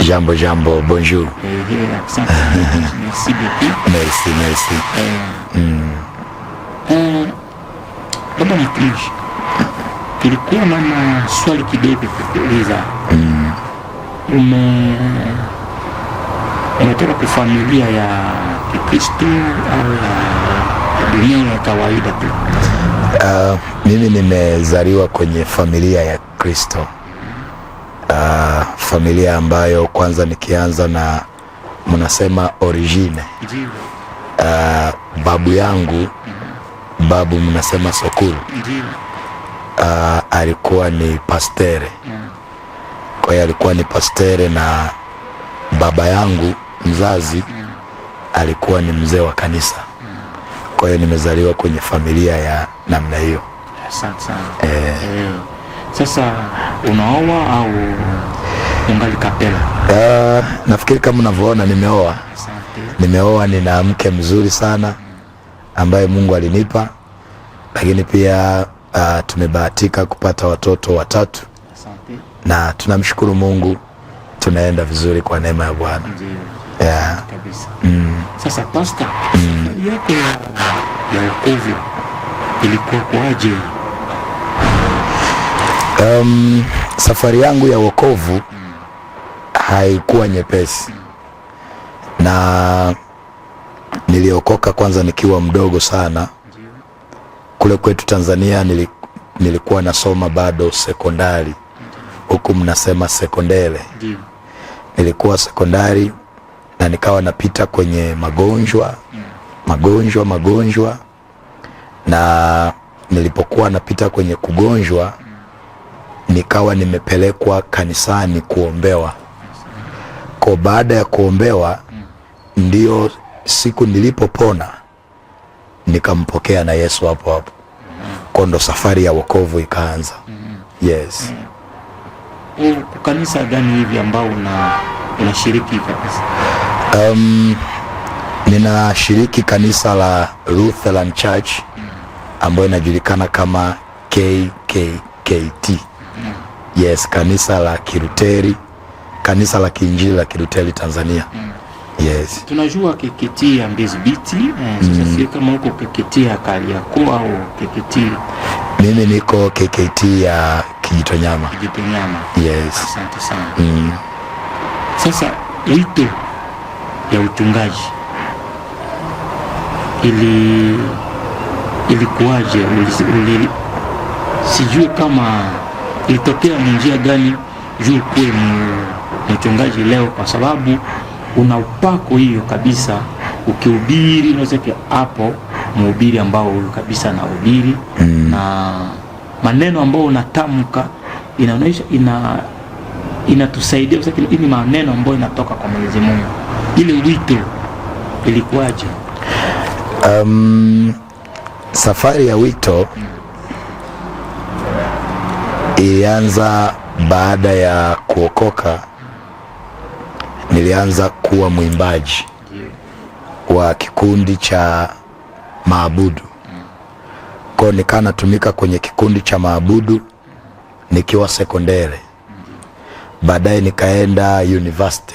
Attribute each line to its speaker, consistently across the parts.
Speaker 1: Jambo, bonjour.
Speaker 2: Merci beaucoup.
Speaker 1: Merci.
Speaker 2: Baba mtumishi, tulikuwa na swali kidogo kukuuliza. Umetoka kwa familia ya Kikristo au ya dunia ya kawaida tu?
Speaker 1: Mimi nimezaliwa kwenye familia ya Kristo. Familia ambayo kwanza nikianza na mnasema origine. Babu yangu, babu mnasema Sokulu. Alikuwa ni pastere. Kwa hiyo alikuwa ni pastere, na baba yangu mzazi alikuwa ni mzee wa kanisa. Kwa hiyo nimezaliwa kwenye familia ya namna hiyo.
Speaker 2: Asante sana. Sasa unaoa au ungali kapela?
Speaker 1: Nafikiri kama unavyoona nimeoa. Nimeoa, nina mke mzuri sana ambaye Mungu alinipa, lakini pia tumebahatika kupata watoto 3.
Speaker 2: Asante.
Speaker 1: Na tunamshukuru Mungu, tunaenda vizuri kwa neema ya Bwana.
Speaker 2: Kabisa. Sasa pastor, yako ya wokovu ilikuwa kwaje?
Speaker 1: Safari yangu ya wokovu haikuwa nyepesi. Na niliokoka kwanza nikiwa mdogo sana. Kule kwetu Tanzania nilikuwa nasoma bado sekondari. Huku mnasema sekondele. Nilikuwa sekondari na nikawa napita kwenye magonjwa. Na nilipokuwa napita kwenye kugonjwa, nikawa nimepelekwa kanisani kuombewa. Kwa baada ya kuombewa, ndio siku nilipopona nikampokea na Yesu hapo. Kwa ndo safari ya wokovu ikaanza. Yes.
Speaker 2: Kanisa gani hivi ambao unashiriki kabisa?
Speaker 1: Ninashiriki kanisa la Lutheran Church ambayo inajulikana kama KKKT. Yes, kanisa la Kiruteri, kanisa la Kiinjili la Kiruteri Tanzania. Yes.
Speaker 2: Tunajua KKT ya Mbezi Beach. Sasa sio kama huko KKT ya Kariakoo au KKT.
Speaker 1: Mimi niko KKT ya Kijitonyama. Yes.
Speaker 2: Asante sana. Sasa wito ya uchungaji ilikuwaje? Sijui kama ilitokea njia gani juu kuwe mchungaji leo, kwa sababu una upako hiyo kabisa. Ukihubiri unaweza hapo mhubiri ambao huyo kabisa na hubiri na maneno ambao unatamka inaonyesha inatusaidia kwa sababu ni maneno ambayo inatoka kwa Mwenyezi Mungu. Ile wito ilikuwaje?
Speaker 1: Safari ya wito ilianza baada ya kuokoka. Nilianza kuwa mwimbaji wa kikundi cha maabudu. Kwa nikaa natumika kwenye kikundi cha maabudu nikiwa sekondari. Baadaye nikaenda university.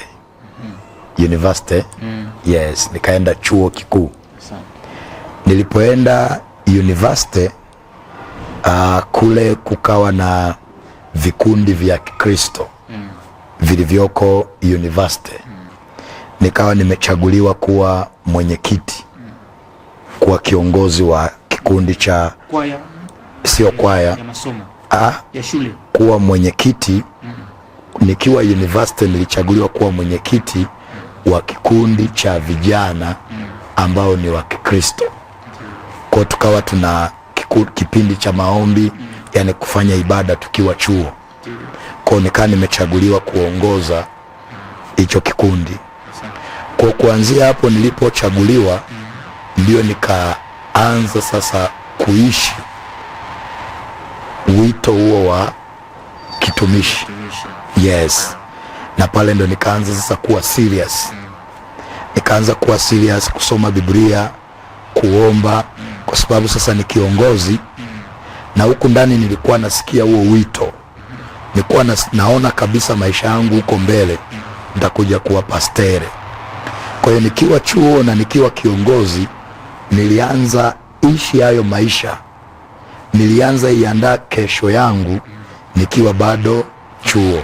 Speaker 1: Yes, nikaenda chuo kikuu. Nilipoenda university, kule kukawa na vikundi vya Kristo vilivyoko university. Nikawa nimechaguliwa kuwa mwenyekiti, kuwa kiongozi wa kikundi cha
Speaker 2: kwaya,
Speaker 1: sio kwaya
Speaker 2: ya masomo ya shule,
Speaker 1: kuwa mwenyekiti. Nikiwa university nilichaguliwa kuwa mwenyekiti wa kikundi cha vijana ambao ni wa Kikristo. Kwa tukawa tuna kipindi cha maombi, yani kufanya ibada tukiwa chuo. Kwa nikaa nimechaguliwa kuongoza hicho kikundi. Kwa kuanzia hapo nilipochaguliwa, ndio nikaanza sasa kuishi wito huo wa kitumishi. Yes. Na pale ndo nikaanza sasa kuwa serious. Nikaanza kuwa serious kusoma Biblia, kuomba, kwa sababu sasa ni kiongozi. Na huku ndani nilikuwa nasikia huo wito. Nilikuwa naona kabisa maisha yangu huko mbele nitakuja kuwa pastere. Kwa hiyo nikiwa chuo na nikiwa kiongozi, nilianza ishi hayo maisha, nilianza iandaa kesho yangu nikiwa bado chuo.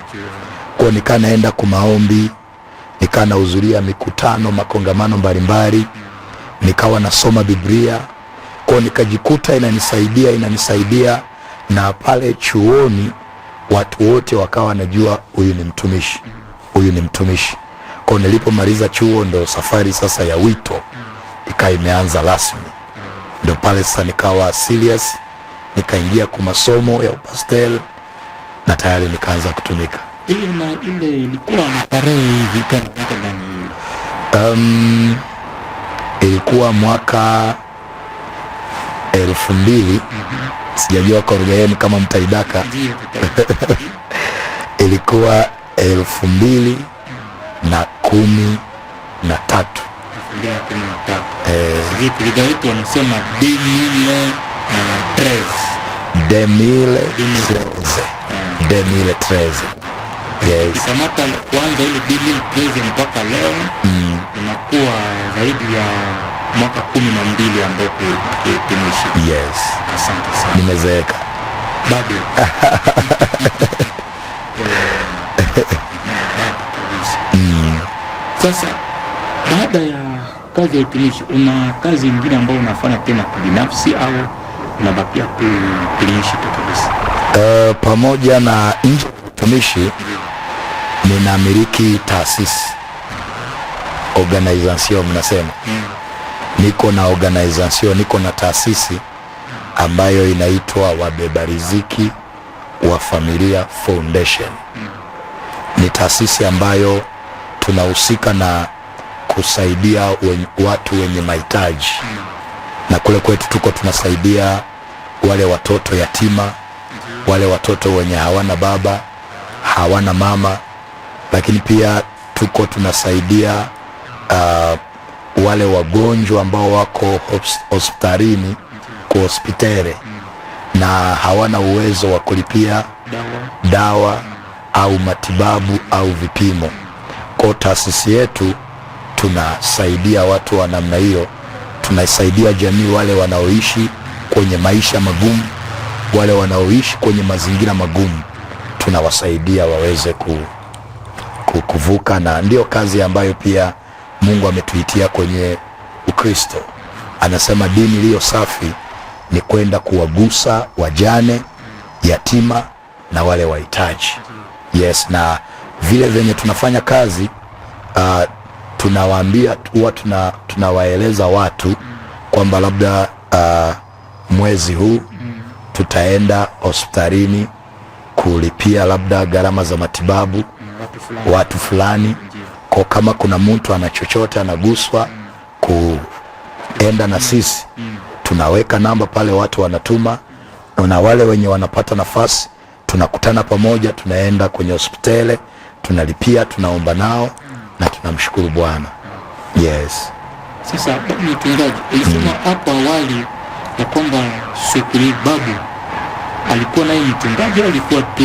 Speaker 1: Kwa nikaa naenda kumaombi, nikaa nahudhuria mikutano, makongamano mbalimbali, nikawa nasoma Biblia. Kwa nikajikuta inanisaidia, na pale chuoni watu wote wakawa wanajua huyu ni mtumishi. Kwa nilipomaliza chuo ndo safari sasa ya wito ikawa imeanza rasmi. Ndo pale sasa nikawa serious, nikaingia kwa masomo ya upastel na tayari nikaanza kutumika.
Speaker 2: Ile ilikuwa tarehe hivi gani?
Speaker 1: Ilikuwa mwaka 2000. Sijajua kwa lugha yenu kama mtaidaka. Ilikuwa 2013. 2013. Yes.
Speaker 2: Samata kwanza ile 2013 mpaka leo inakuwa zaidi ya mwaka 12 ambapo tumeshi.
Speaker 1: Yes.
Speaker 2: Asante sana.
Speaker 1: Nimezeeka.
Speaker 2: Bado. Sasa baada ya kazi ya utumishi, una kazi nyingine ambayo unafanya tena binafsi au unabakia kutumishi tu kabisa?
Speaker 1: Pamoja na nje ya utumishi, ninamiliki taasisi, organization mnasema. Niko na organization, niko na taasisi ambayo inaitwa Wabeba Riziki wa Familia Foundation. Ni taasisi ambayo tunahusika na kusaidia watu wenye mahitaji, na kule kwetu tuko tunasaidia wale watoto yatima, wale watoto wenye hawana baba, hawana mama, lakini pia tuko tunasaidia wale wagonjwa ambao wako hospitalini kwa hospitali na hawana uwezo wa kulipia dawa au matibabu au vipimo. Kwa taasisi yetu tunasaidia watu wa namna hiyo, tunasaidia jamii, wale wanaoishi kwenye maisha magumu, wale wanaoishi kwenye mazingira magumu, tunawasaidia waweze kuvuka. Na ndio kazi ambayo pia Mungu ametuitia kwenye Ukristo. Anasema dini iliyo safi ni kwenda kuwagusa wajane, yatima na wale wahitaji. Yes, na vile venye tunafanya kazi, tunawaambia huwa tunawaeleza watu kwamba labda mwezi huu tutaenda hospitalini kulipia labda gharama za matibabu watu fulani. Kwa kama kuna mtu ana chochote anaguswa kuenda na sisi, tunaweka namba pale, watu wanatuma, na wale wenye wanapata nafasi tunakutana pamoja, tunaenda kwenye hospitali, tunalipia, tunaomba nao na tunamshukuru Bwana. Yes.
Speaker 2: Sasa mchungaji, ulisema hapo awali ya kwamba Sukuri babu alikuwa naye mchungaji au alikuwa tu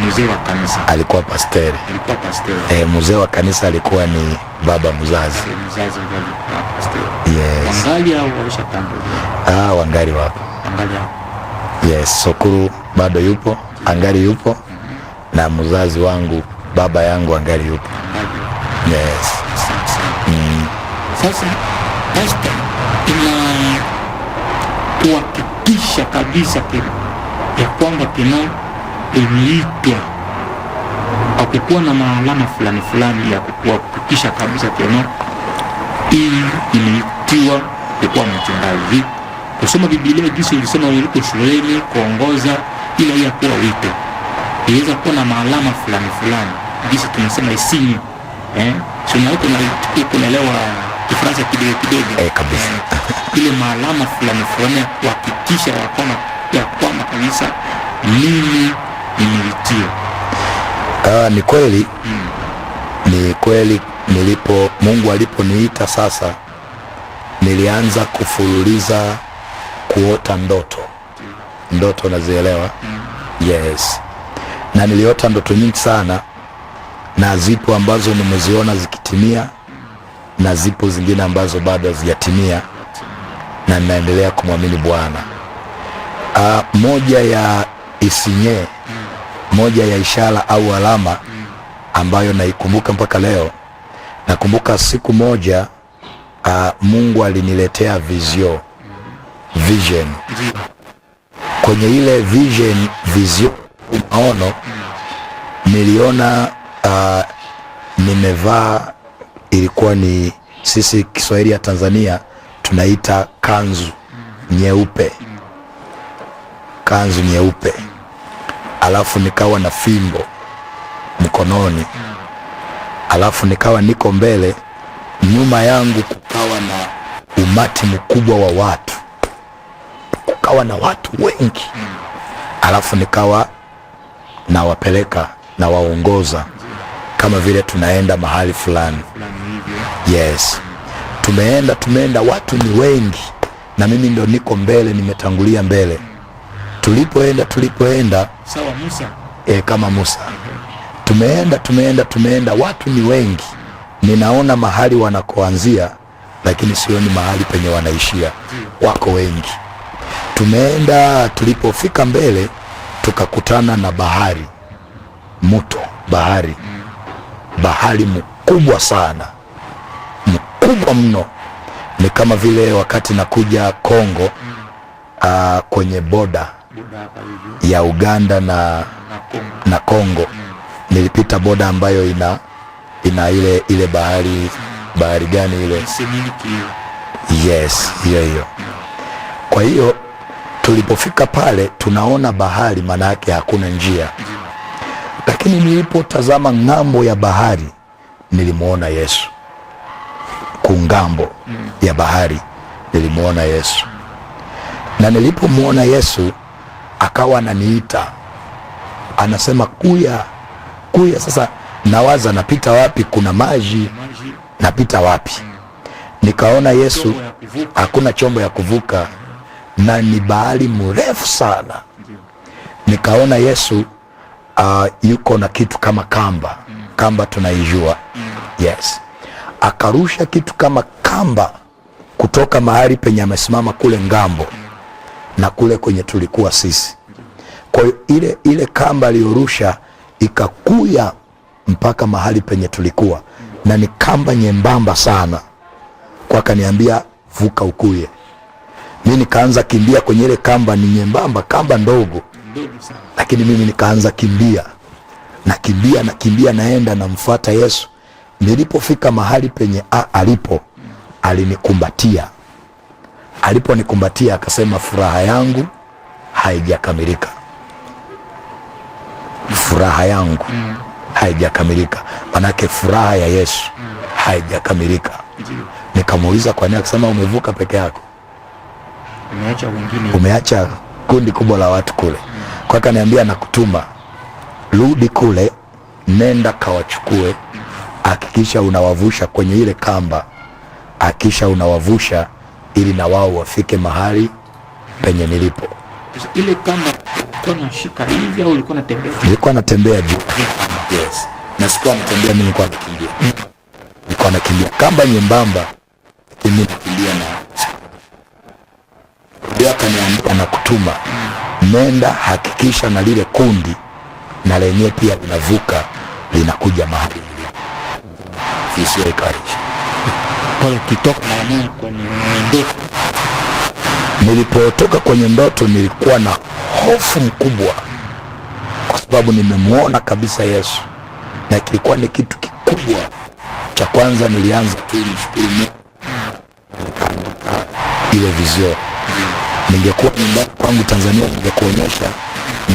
Speaker 2: mzee wa kanisa?
Speaker 1: Alikuwa pastori.
Speaker 2: Alikuwa pastori.
Speaker 1: Mzee wa kanisa alikuwa ni baba mzazi.
Speaker 2: Mzazi alikuwa pastori.
Speaker 1: Yes.
Speaker 2: Wangali au walishatangulia?
Speaker 1: Wangali wapo.
Speaker 2: Wangali hapo.
Speaker 1: Yes, Sukuru bado yupo, angali yupo. Na mzazi wangu, baba yangu angali yupo. Yes.
Speaker 2: Sasa pastor, kuhakikisha kabisa ya kwamba imeitwa au kukuwa na maalama fulani ya kuhakikisha kabisa hii imeitiwa kukuwa mchungaji, kusoma Biblia jinsi ulisema uliko shuleni, kuongoza, ila ya kuwa wito iweza kuwa na maalama fulani jinsi tunasema isini sunaweko na kuelewa Kifaransa kidogo
Speaker 1: kabisa.
Speaker 2: Ile maalama fulani ya kuhakikisha ya kwamba kabisa mimi nimeitiwa.
Speaker 1: Ni kweli. Ni kweli, Mungu aliponiita sasa, nilianza kufululiza kuota ndoto nazielewa. Yes. Na niliota ndoto nyingi sana, na zipo ambazo nimeziona zikitimia na zipo zingine ambazo bado hazijatimia, na ninaendelea kumwamini Bwana. Moja ya isinye, moja ya ishara au alama ambayo naikumbuka mpaka leo, nakumbuka siku moja Mungu aliniletea vision. Kwenye ile vision maono, niliona nimevaa, ilikuwa ni sisi Kiswahili ya Tanzania tunaita kanzu nyeupe, kanzu nyeupe, alafu nikawa na fimbo mkononi, alafu nikawa niko mbele, nyuma yangu kukawa na umati mkubwa wa watu, kukawa na watu wengi, alafu nikawa nawapeleka na waongoza kama vile tunaenda mahali fulani. Yes, tumeenda, watu ni wengi na mimi ndo niko mbele, nimetangulia mbele. Tulipoenda
Speaker 2: sawa Musa,
Speaker 1: kama Musa, tumeenda, watu ni wengi, ninaona mahali wanakoanzia lakini sioni mahali penye wanaishia, wako wengi. Tulipofika mbele tukakutana na bahari, mto, bahari mkubwa sana, mkubwa mno. Ni kama vile wakati nakuja Kongo, kwenye boda ya Uganda na Kongo, nilipita boda ambayo ina ile bahari gani ile? Yes, hiyo. Kwa hiyo tulipofika pale tunaona bahari, maana yake hakuna njia, lakini nilipotazama ng'ambo ya bahari nilimuona Yesu. Kungambo ya bahari nilimuona Yesu, na nilipomuona Yesu akawa ananiita, anasema kuya. Sasa nawaza napita wapi? Kuna maji, napita wapi? Nikaona Yesu, hakuna chombo ya kuvuka na ni bahari mrefu sana. Nikaona Yesu yuko na kitu kama kamba tunaijua. Yes, akarusha kitu kama kamba kutoka mahali penye amesimama kule ngambo na kule kwenye tulikuwa sisi. Kwa hiyo ile kamba aliyorusha ikakuya mpaka mahali penye tulikuwa, na ni kamba nyembamba sana. Kwa akaniambia vuka ukuye. Mimi nikaanza kimbia kwenye ile kamba, ni nyembamba, kamba ndogo, lakini mimi nikaanza kimbia, naenda namfuata Yesu. Nilipofika mahali penye alinikumbatia. Aliponikumbatia akasema, furaha yangu haijakamilika. Furaha yangu haijakamilika, manake furaha ya Yesu haijakamilika. Nikamuuliza kwa nini? Akasema, umevuka peke yako,
Speaker 2: umeacha wengine,
Speaker 1: umeacha kundi kubwa la watu kule. Kwa akaniambia, nakutuma, rudi kule, nenda kawachukue, hakikisha unawavusha kwenye ile kamba, hakikisha unawavusha ili na wao wafike mahali penye nilipo.
Speaker 2: Ile kamba ulikuwa unashika hivi au ulikuwa unatembea?
Speaker 1: Nilikuwa natembea juu. Yes, na sikuwa natembea, mimi nilikuwa nakimbia. Nilikuwa nakimbia kamba nyembamba, mimi nakimbia na ndio akaniambia, nakutuma, nenda hakikisha na lile kundi na lenyewe pia linavuka, linakuja mahali nilipo. Sio ikaisha.
Speaker 2: Pale kitoka na kwenye ndoto.
Speaker 1: Nilipotoka kwenye ndoto nilikuwa na hofu mkubwa, kwa sababu nimemuona kabisa Yesu, na kilikuwa ni kitu kikubwa. Cha kwanza nilianza ile vizio. Ningekuwa nyumbani kwangu Tanzania, ningekuonyesha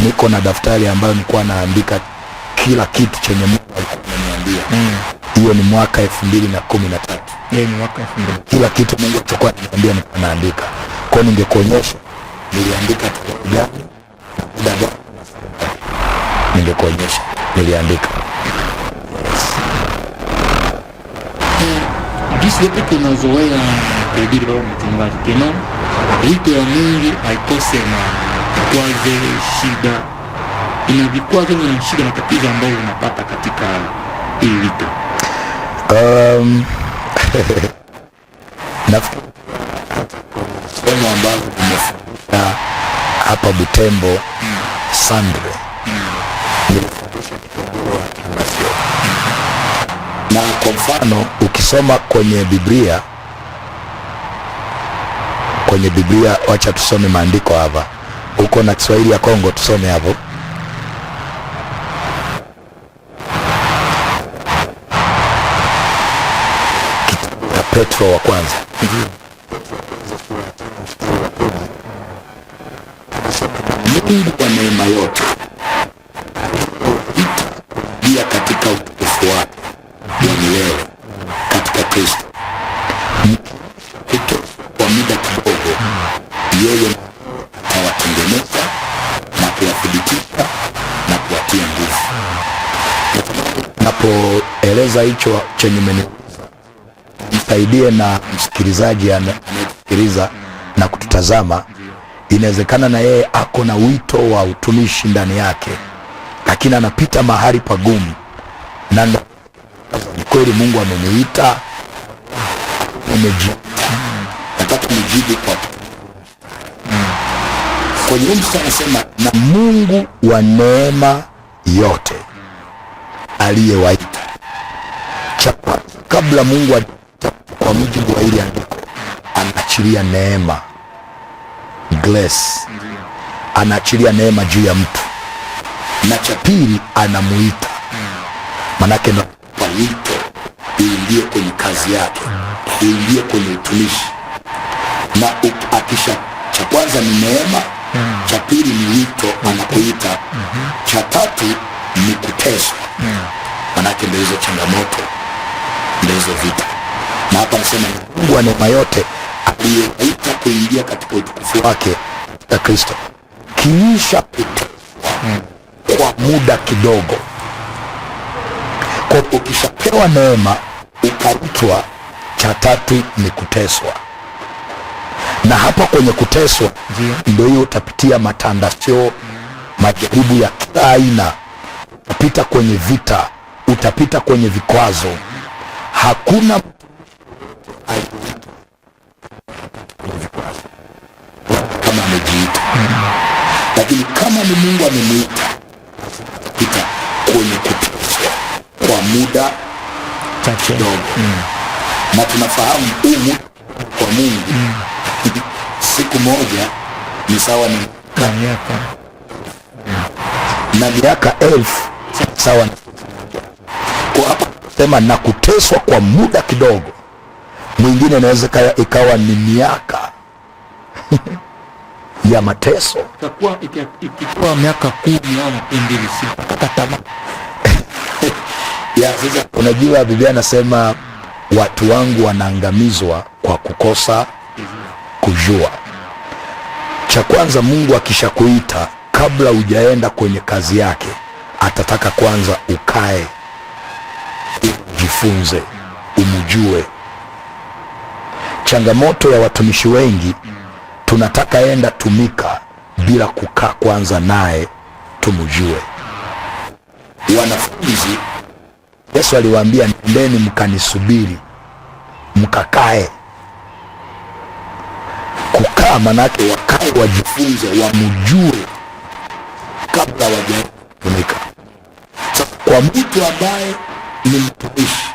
Speaker 1: niko na daftari ambayo nilikuwa naandika kila kitu chenye Mungu alikuwa ananiambia. Hiyo ni mwaka 2013.
Speaker 2: Ni mwaka 2000.
Speaker 1: Kila kitu Mungu alikuwa ananiambia naandika. Kwa hiyo ningekuonyesha niliandika tarehe gani, muda gani, ningekuonyesha niliandika.
Speaker 2: Jinsi yote tunazoea kuhubiri baba mchungaji, keno wito ya Mungu haikose na vikwazo, shida. Ina vikwazo na shida na tatizo ambayo unapata katika hii wito?
Speaker 1: Nafikiri somo ambalo nimefundisha hapa Butembo Sandre, nilifundisha kitunguu wa Kimasio. Na kwa mfano ukisoma kwenye Biblia, wacha tusome maandiko hapa. Uko na Kiswahili ya Kongo, tusome hapo. Kitabu cha Petro wa kwanza. Mungu wa neema yote pia katika utukufu wake wa milele katika Kristo, kwa muda kidogo yeye atawatengeneza na kuwathibitisha na kuwatia nguvu. Napoeleza hicho chenye meniuliza, msaidie na msikilizaji anayesikiliza na kututazama. Inawezekana na yeye ako na wito wa utumishi ndani yake, lakini anapita mahali pagumu, na ni kweli Mungu ameniita, nataka nijibu kwenye mstari anasema, na Mungu wa neema yote aliyewaita. Kabla Mungu kwa mujibu wa hili andiko anaachilia neema, grace, anaachilia neema juu ya mtu, na cha pili anamuita. Manake na wito uingie kwenye kazi yake, uingie kwenye utumishi. Na akisha, cha kwanza ni neema, cha pili ni wito anakuita, cha tatu ni kuteswa. Manake ndio hizo changamoto, ndio hizo vita. Na hapa anasema Mungu wa neema yote aliyeita kuingia katika utukufu wake katika Kristo, kiisha kuteswa kwa muda kidogo. Kwa ukishapewa neema ukaitwa, cha tatu ni kuteswa. Na hapa kwenye kuteswa ndio hiyo utapitia matandasio, majaribu ya kila aina, utapita kwenye vita, utapita kwenye vikwazo. Hakuna kama amejiita, lakini kama ni Mungu amemwita, pita kwenye kuteswa kwa muda kidogo. Na tunafahamu huu muda kwa Mungu siku moja ni sawa na miaka 1000 sawa. Kwa hapa sema na kuteswa kwa muda kidogo, mwingine inaweza ikawa ni miaka ya mateso,
Speaker 2: ikikuwa miaka 10 au 12
Speaker 1: kama ya sasa. Unajua Biblia anasema watu wangu wanaangamizwa kwa kukosa kujua. Cha kwanza, Mungu akishakuita, kabla hujaenda kwenye kazi yake, atataka kwanza ukae, jifunze, umjue. Changamoto ya watumishi wengi, tunataka enda tumika bila kukaa kwanza naye tumjue. Wanafunzi Yesu aliwaambia, nendeni mkanisubiri, mkakae. Kukaa manake wakae, wajifunze, wamjue kabla hawajatumika. Sasa kwa mtu ambaye ni mtumishi,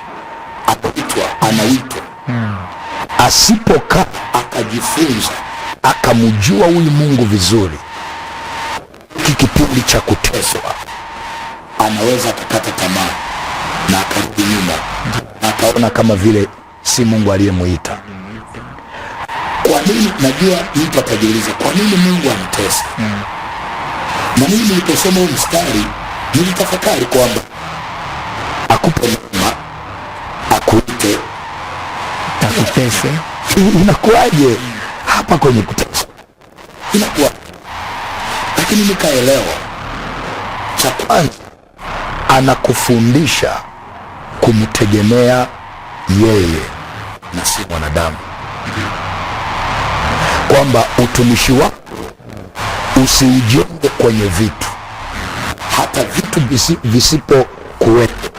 Speaker 1: anaitwa, anaitwa, asipokaa akajifunza, akamjua huyu Mungu vizuri, hiki kipindi cha kuteswa, anaweza akakata tamaa na akarudi nyuma na akaona kama vile si Mungu aliyemuita. Kwa nini? Najua mtu atajiuliza, kwa nini Mungu anatesa? Na mimi niliposoma huu mstari nilitafakari kwamba akupe neema, akuite,
Speaker 2: akutese,
Speaker 1: inakuwaje hapa kwenye kutesa? Inakuwa, lakini nikaelewa, cha kwanza anakufundisha kumtegemea yeye na si mwanadamu, kwamba utumishi wako usiujenge kwenye vitu, hata vitu visipo kuwepo,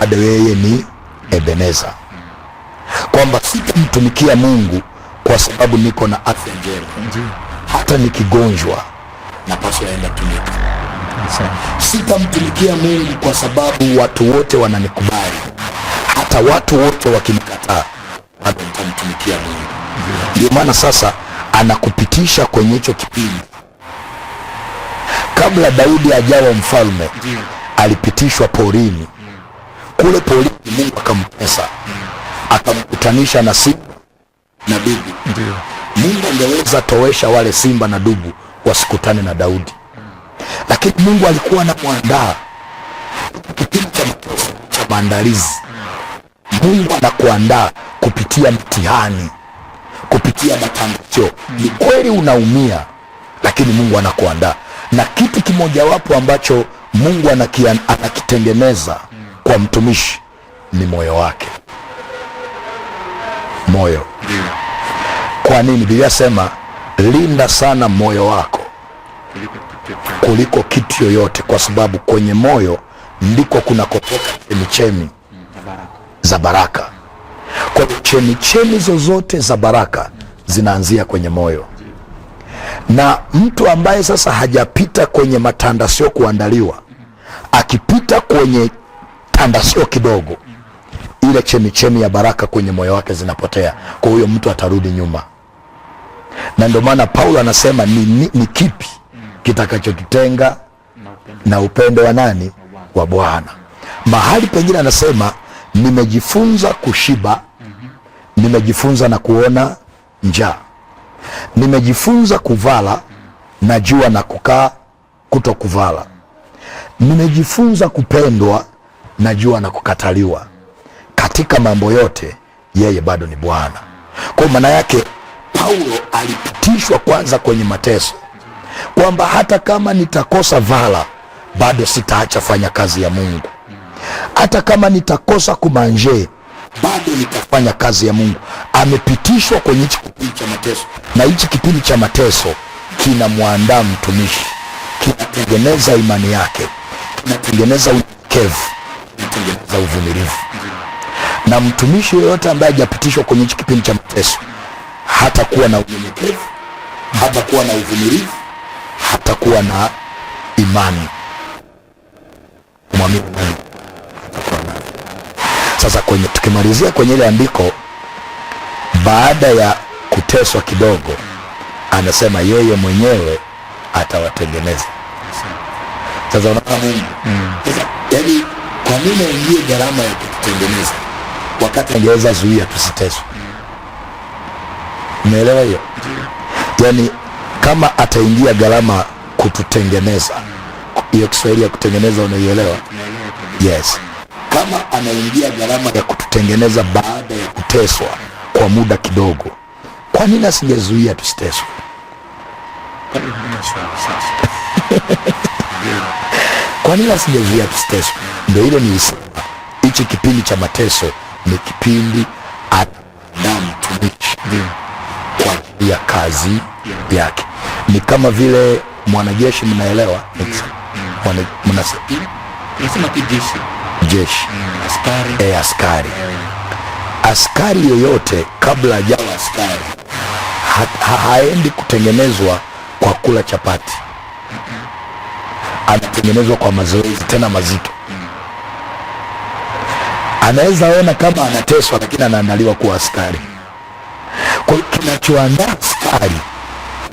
Speaker 1: bado yeye ni Ebeneza, kwamba sitamtumikia Mungu kwa sababu niko na afya njema, hata nikigonjwa napaswa enda tumika. Sitamtumikia Mungu kwa sababu watu wote wananikubali, hata watu wote wakinikataa bado nitamtumikia Mungu. Ndio maana sasa anakupitisha kwenye hicho kipindi. Kabla Daudi ajawa mfalme, alipitishwa porini. Kule porini Mungu akamtesa, akamkutanisha na simba na dubu. Mungu angeweza towesha wale simba na dubu wasikutane na Daudi, lakini Mungu alikuwa anamwandaa kipindi cha maandalizi. Mungu anakuandaa kupitia mtihani, kupitia matandikio. Ni kweli unaumia, lakini Mungu anakuandaa. Na kitu kimojawapo ambacho Mungu anakitengeneza kwa mtumishi ni moyo wake. Moyo. Kwa nini? Biblia sema linda sana moyo wako kuliko kitu yoyote, kwa sababu kwenye moyo ndiko kunakotoka chemichemi za baraka. Kwa hiyo chemichemi zozote za baraka zinaanzia kwenye moyo. Na mtu ambaye sasa hajapita kwenye matandasio kuandaliwa, akipita kwenye tandasio kidogo, ile chemichemi ya baraka kwenye moyo wake zinapotea. Kwa huyo mtu atarudi nyuma. Na ndio maana Paulo anasema ni kipi kitakachotutenga na upendo wa nani? Wa Bwana. Mahali pengine anasema nimejifunza kushiba, nimejifunza na kuona njaa, nimejifunza kuvala na jua na kukaa kuto kuvala, nimejifunza kupendwa na jua na kukataliwa. Katika mambo yote yeye bado ni Bwana. Kwa maana yake Paulo alipitishwa kwanza kwenye mateso, kwamba hata kama nitakosa vala bado sitaacha fanya kazi ya Mungu. Hata kama nitakosa kumanje bado nitafanya kazi ya Mungu. Amepitishwa kwenye hichi kipindi cha mateso, na hichi kipindi cha mateso kinamwandaa mtumishi, kinatengeneza imani yake, kinatengeneza unyenyekevu, kinatengeneza uvumilivu. Na mtumishi yoyote ambaye hajapitishwa kwenye hichi kipindi cha mateso hata kuwa na unyenyekevu, hata kuwa na uvumilivu, hata kuwa na imani kumwamini Mungu. Sasa tukimalizia kwenye ile andiko, baada ya kuteswa kidogo, anasema yeye mwenyewe atawatengeneza. Sasa unaona Mungu, yaani kwa nini aingie gharama ya kututengeneza wakati angeweza zuia tusiteswe? Umeelewa hiyo? Yaani kama ataingia gharama kututengeneza, hiyo Kiswahili ya kutengeneza unaielewa? Yes. Kama anaingia gharama ya kututengeneza baada ya kuteswa kwa muda kidogo, kwa nini asingezuia tusiteswe? Kwa nini asingezuia tusiteswe? Ndio hilo nilisema, hichi kipindi cha mateso ni kipindi ana mtumishi kwa ajili ya kazi yake. Ni kama vile mwanajeshi, mnaelewa?
Speaker 2: Tunasema kijeshi.
Speaker 1: Jeshi.
Speaker 2: Askari.
Speaker 1: Askari. Askari yoyote kabla hajawa askari haendi kutengenezwa kwa kula chapati. Anatengenezwa kwa mazoezi, tena mazito. Anaweza ona kama anateswa, lakini anaandaliwa kuwa askari. Kwa hiyo kinachoandaa askari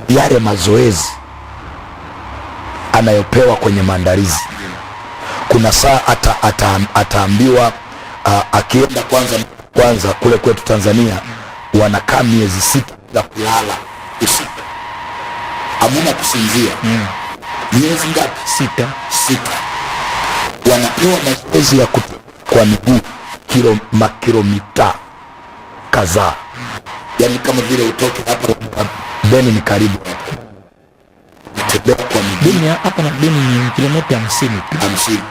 Speaker 1: yale mazoezi anayopewa kwenye maandalizi. Kuna saa ataambiwa akienda kwanza kule kwetu Tanzania wanakaa miezi 6 bila kulala usiku, hamuna kusinzia. Miezi ngapi? 6. Wanapewa mazoezi ya kwa miguu kilomita kadhaa, yaani kama vile utoke hapa Beni ni karibu, tembea kwa miguu
Speaker 2: hapa na Beni ni kilomita 50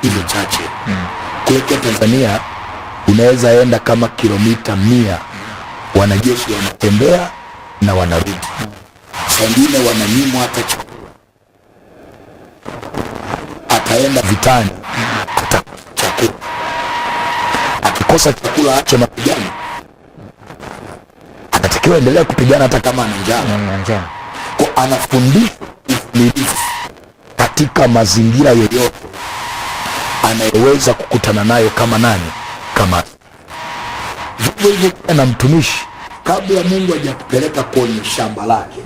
Speaker 1: hivyo chache. Kule kwa Tanzania unaweza enda kama kilomita 100. Wanajeshi wanatembea na wanarudi. Wengine wananyimwa hata chakula. Ataenda vitani hata chakula. akikosa chakula aache mapigano? Anatakiwa endelea kupigana hata kama ana njaa. Kwa anafundisha uvumilivu katika mazingira yoyote anayeweza kukutana nayo. Kama nani? Kama vivyo hivyo na mtumishi, kabla Mungu hajakupeleka kwenye shamba lake,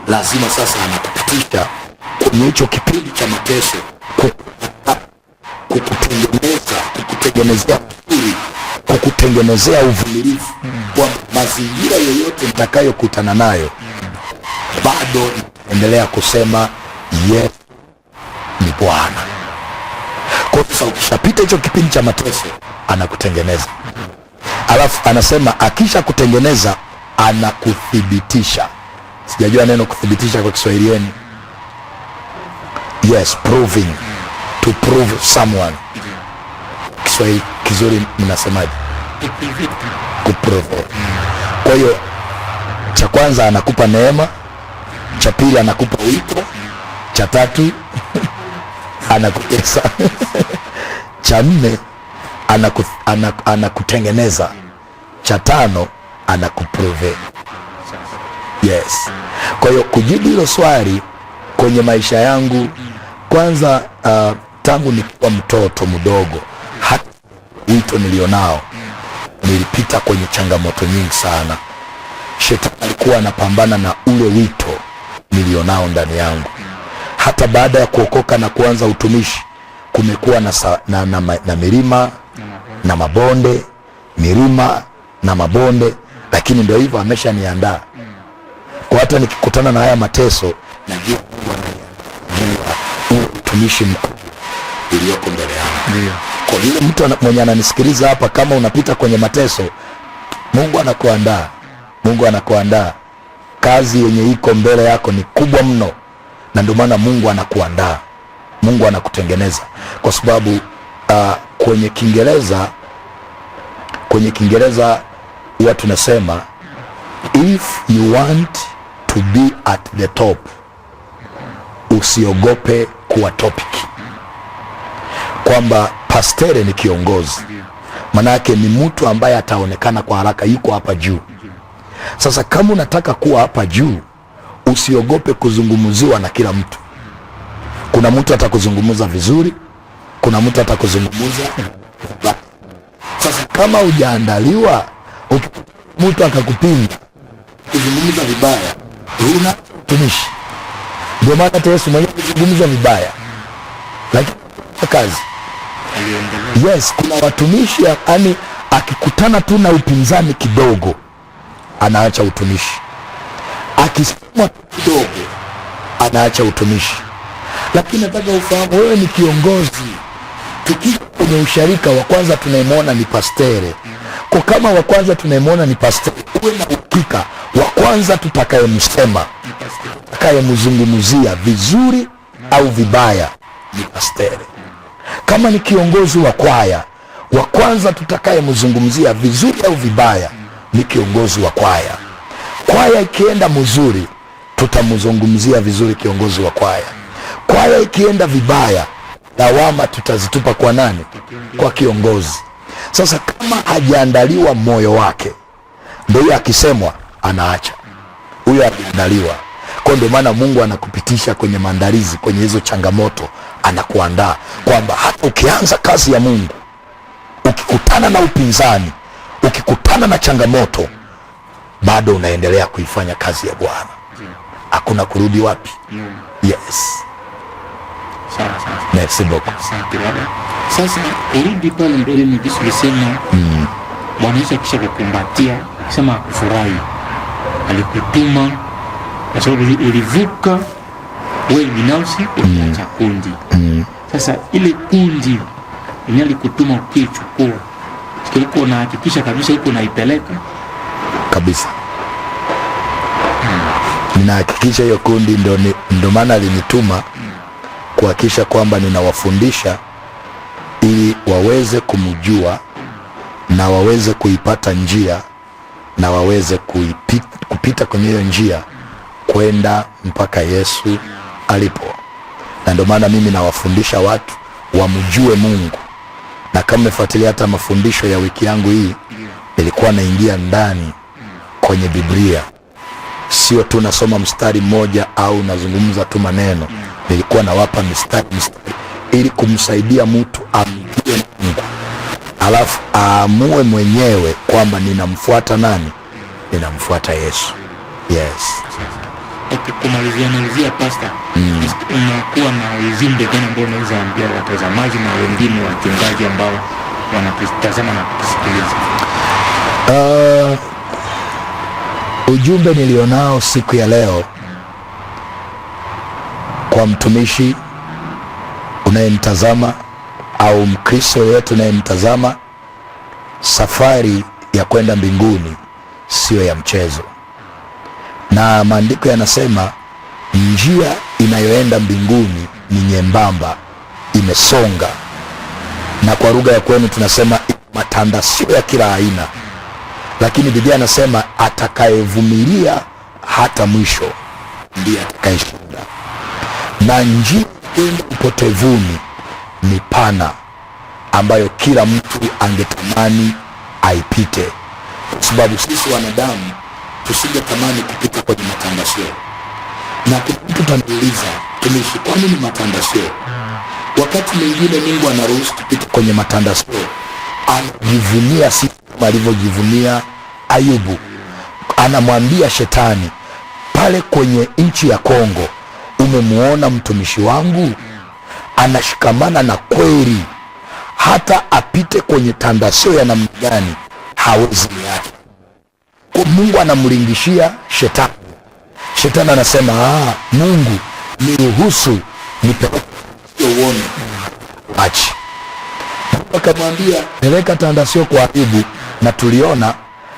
Speaker 1: lazima sasa anakupitisha kwenye hicho kipindi cha mateso, kukutengenezea mazuri, kukutengenezea uvumilivu, kwa mazingira yoyote nitakayokutana nayo bado endelea kusema Yesu ni Bwana. Kwa sasa ukishapita hicho kipindi cha mateso, anakutengeneza. Alafu anasema akisha kutengeneza anakuthibitisha. Sijajua neno kuthibitisha kwa Kiswahili yenu. Yes, proving, to prove someone. Kiswahili kizuri mnasemaje? Kuprove. Kwa hiyo cha kwanza anakupa neema, cha pili anakupa wito, cha tatu anakutesa cha nne anakutengeneza, cha tano anakuprove. Yes. Kwa hiyo kujibu hilo swali, kwenye maisha yangu kwanza, tangu nikiwa mtoto mdogo hata wito nilionao, nilipita kwenye changamoto nyingi sana. Shetani alikuwa anapambana na ule wito nilionao ndani yangu. Hata baada ya kuokoka na kuanza utumishi, kumekuwa na milima na mabonde, milima na mabonde, lakini ndio hivyo ameshaniandaa. Kwa hata nikikutana na haya mateso, najua utumishi mkuu ulioko mbele yangu. Kwa yule mtu mwenye ananisikiliza hapa, kama unapita kwenye mateso, Mungu anakuandaa. Mungu anakuandaa. Kazi yenye iko mbele yako ni kubwa mno, na ndio maana Mungu anakuandaa. Mungu anakutengeneza, kwa sababu kwenye Kiingereza huwa tunasema if you want to be at the top, usiogope kuwa topic. Kwamba pastere ni kiongozi, manake ni mtu ambaye ataonekana kwa haraka yuko hapa juu. Sasa kama unataka kuwa hapa juu, usiogope kuzungumziwa na kila mtu. Kuna mtu atakuzungumza vizuri, kuna mtu atakuzungumza vibaya. Sasa kama hujaandaliwa, mtu akakupinga kuzungumza vibaya, huna utumishi. Ndio maana hata Yesu mwenyewe kuzungumza vibaya, lakini kazi. Yes, kuna watumishi yani akikutana tu na upinzani kidogo anaacha utumishi, akisema kidogo anaacha utumishi. Lakini nataka ufahamu, wewe ni kiongozi. Tukija kwenye usharika, wa kwanza tunayemwona ni pastere. Kwa kama wa kwanza tunayemwona ni pastere, uwe na uhakika wa kwanza tutakayemsema, tutakayemzungumzia vizuri au vibaya ni pastere. Kama ni kiongozi wa kwaya, wa kwanza tutakayemzungumzia vizuri au vibaya ni kiongozi wa kwaya. Kwaya ikienda mzuri, tutamzungumzia vizuri kiongozi wa kwaya. Kwaya ikienda vibaya, lawama tutazitupa kwa nani? Kwa kiongozi. Sasa kama hajaandaliwa moyo wake, ndio hiyo akisemwa anaacha. Huyo hajaandaliwa. Kwa ndio maana Mungu anakupitisha kwenye maandalizi, kwenye hizo changamoto, anakuandaa kwamba hata ukianza kazi ya Mungu, ukikutana na upinzani, ukikutana na changamoto, bado unaendelea kuifanya kazi ya Bwana. Hakuna kurudi wapi? Yes. Merci beaucoup.
Speaker 2: Sasa urudi pale mbele, ni kisu lisema Bwana Yesu akisha kukumbatia, sema kufurahi, alikutuma kwa sababu ulivuka wewe binafsi ukiacha kundi. Sasa ile kundi yenye alikutuma ukichukua, sikilikuwa unahakikisha kabisa huko unaipeleka
Speaker 1: kabisa. Ninahakikisha hiyo kundi, ndio maana alinituma kuhakikisha kwamba ninawafundisha ili waweze kumjua na waweze kuipata njia na waweze kupita kwenye hiyo njia kwenda mpaka Yesu alipo. Na ndio maana mimi nawafundisha watu wamjue Mungu na kama umefuatilia hata mafundisho ya wiki yangu hii, nilikuwa naingia ndani kwenye Biblia, sio tu nasoma mstari mmoja au nazungumza tu maneno. Nilikuwa nawapa mstari ili kumsaidia mtu amjue Mungu, alafu aamue mwenyewe kwamba ninamfuata nani? Ninamfuata Yesu. Yes.
Speaker 2: Okay, kumalizia Pastor, unakuwa na ujumbe gani ambao unaweza ambia watazamaji na wengine wachungaji ambao wanatazama na kusikiliza?
Speaker 1: Ujumbe nilionao siku ya leo kwa mtumishi unayemtazama au Mkristo yeyote unayemtazama, safari ya kwenda mbinguni sio ya mchezo, na maandiko yanasema njia inayoenda mbinguni ni nyembamba, imesonga, na kwa lugha ya kwenu tunasema matandasio ya kila aina, lakini Biblia anasema atakayevumilia hata mwisho ndiye atakayeshinda. Na njia kwenda upotevuni ni pana, ambayo kila mtu angetamani aipite, kwa sababu sisi wanadamu tusingetamani kupita kwenye matandasio. Na mtu taniuliza, tumishi, kwa nini matandasio? Wakati mwingine Mungu anaruhusu kupita kwenye matandasio, anajivunia sisi kama alivyojivunia Ayubu. Anamwambia Shetani pale kwenye nchi ya Kongo, umemuona mtumishi wangu anashikamana na kweli, hata apite kwenye tandasio ya namna gani hawezi niacha. Kwa Mungu anamlingishia Shetani. Shetani anasema Mungu niruhusu nipeleke uone, achi. Akamwambia peleka tandasio kwa Ayubu, na tuliona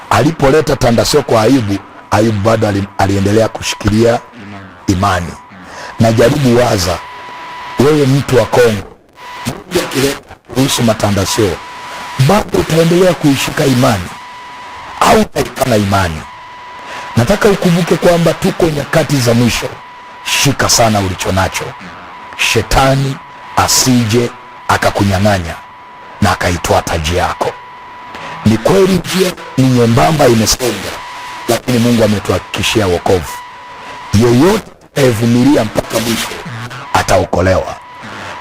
Speaker 1: alipoleta tandasio kwa Ayubu, Ayubu bado aliendelea kushikilia imani. Na jaribu waza, wewe mtu wa Kongo, Mungu akileta ruhusu matandasio, bado utaendelea kuishika imani au utaikana imani? Nataka ukumbuke kwamba tuko nyakati za mwisho. Shika sana ulicho nacho, Shetani asije akakunyang'anya na akaitoa taji yako. Ni kweli njia ni nyembamba, imesonga, lakini Mungu ametuhakikishia wokovu. Yeyote atakayevumilia mpaka mwisho ataokolewa.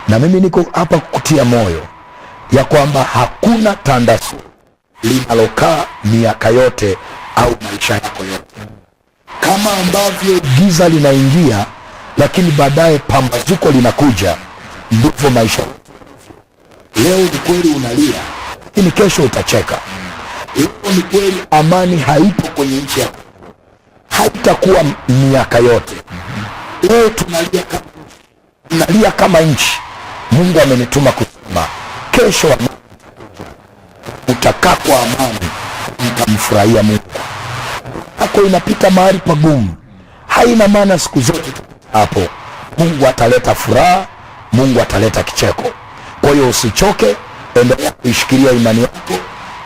Speaker 1: Na mimi niko hapa kukutia moyo ya kwamba hakuna tandasio linalokaa miaka yote au maisha yako yote. Kama ambavyo giza linaingia lakini baadaye pambazuko linakuja, ndivyo maisha. Leo ni kweli unalia, lakini kesho utacheka. Leo ni kweli amani haipo kwenye nchi yako, haitakuwa miaka yote. Leo tunalia kama nchi. Mungu amenituma kusema kesho utakaa kwa amani, mtamfurahia Mungu. Hako inapita mahali pagumu, haina maana siku zote hapo. Mungu ataleta furaha, Mungu ataleta kicheko. Kwa hiyo usichoke, endelea kuishikilia imani yako,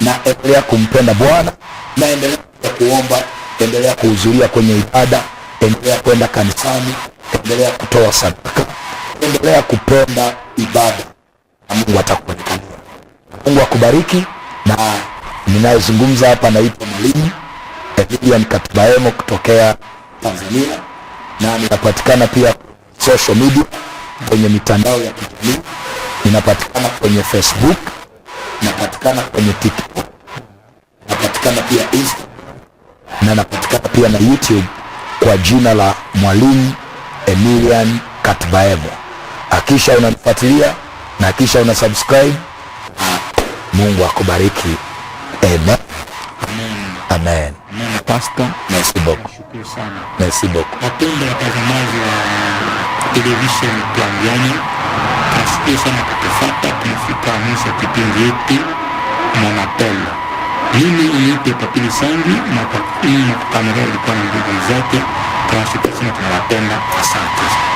Speaker 1: na endelea kumpenda Bwana, na endelea kuomba, endelea kuhudhuria kwenye ibada, endelea kwenda kanisani, endelea kutoa sadaka, endelea kupenda ibada, na Mungu atakubariki. Mungu akubariki. Na ninayezungumza hapa naitwa Mwalimu Emilian Katubaemo kutokea Tanzania, na ninapatikana pia social media, kwenye mitandao ya kijamii. Ninapatikana kwenye Facebook, napatikana kwenye TikTok, napatikana pia Instagram, na napatikana pia na YouTube kwa jina la Mwalimu Emilian Katubaemo. Akisha unanifuatilia na akisha una subscribe. Mungu akubariki. Amen. Amen.
Speaker 2: Pastor,
Speaker 1: merci beaucoup.
Speaker 2: nashukuru sana.
Speaker 1: Merci beaucoup.
Speaker 2: Wapenda watazamaji wa television Tuambiane, tunashukuru sana kutufuata. Tunafika mwisho kipindi hiki Monapelo. Mimi niite Papili Sangi, na kwa kamera ilikuwa na ndugu zake. Tunashukuru sana, tunawapenda. Asante.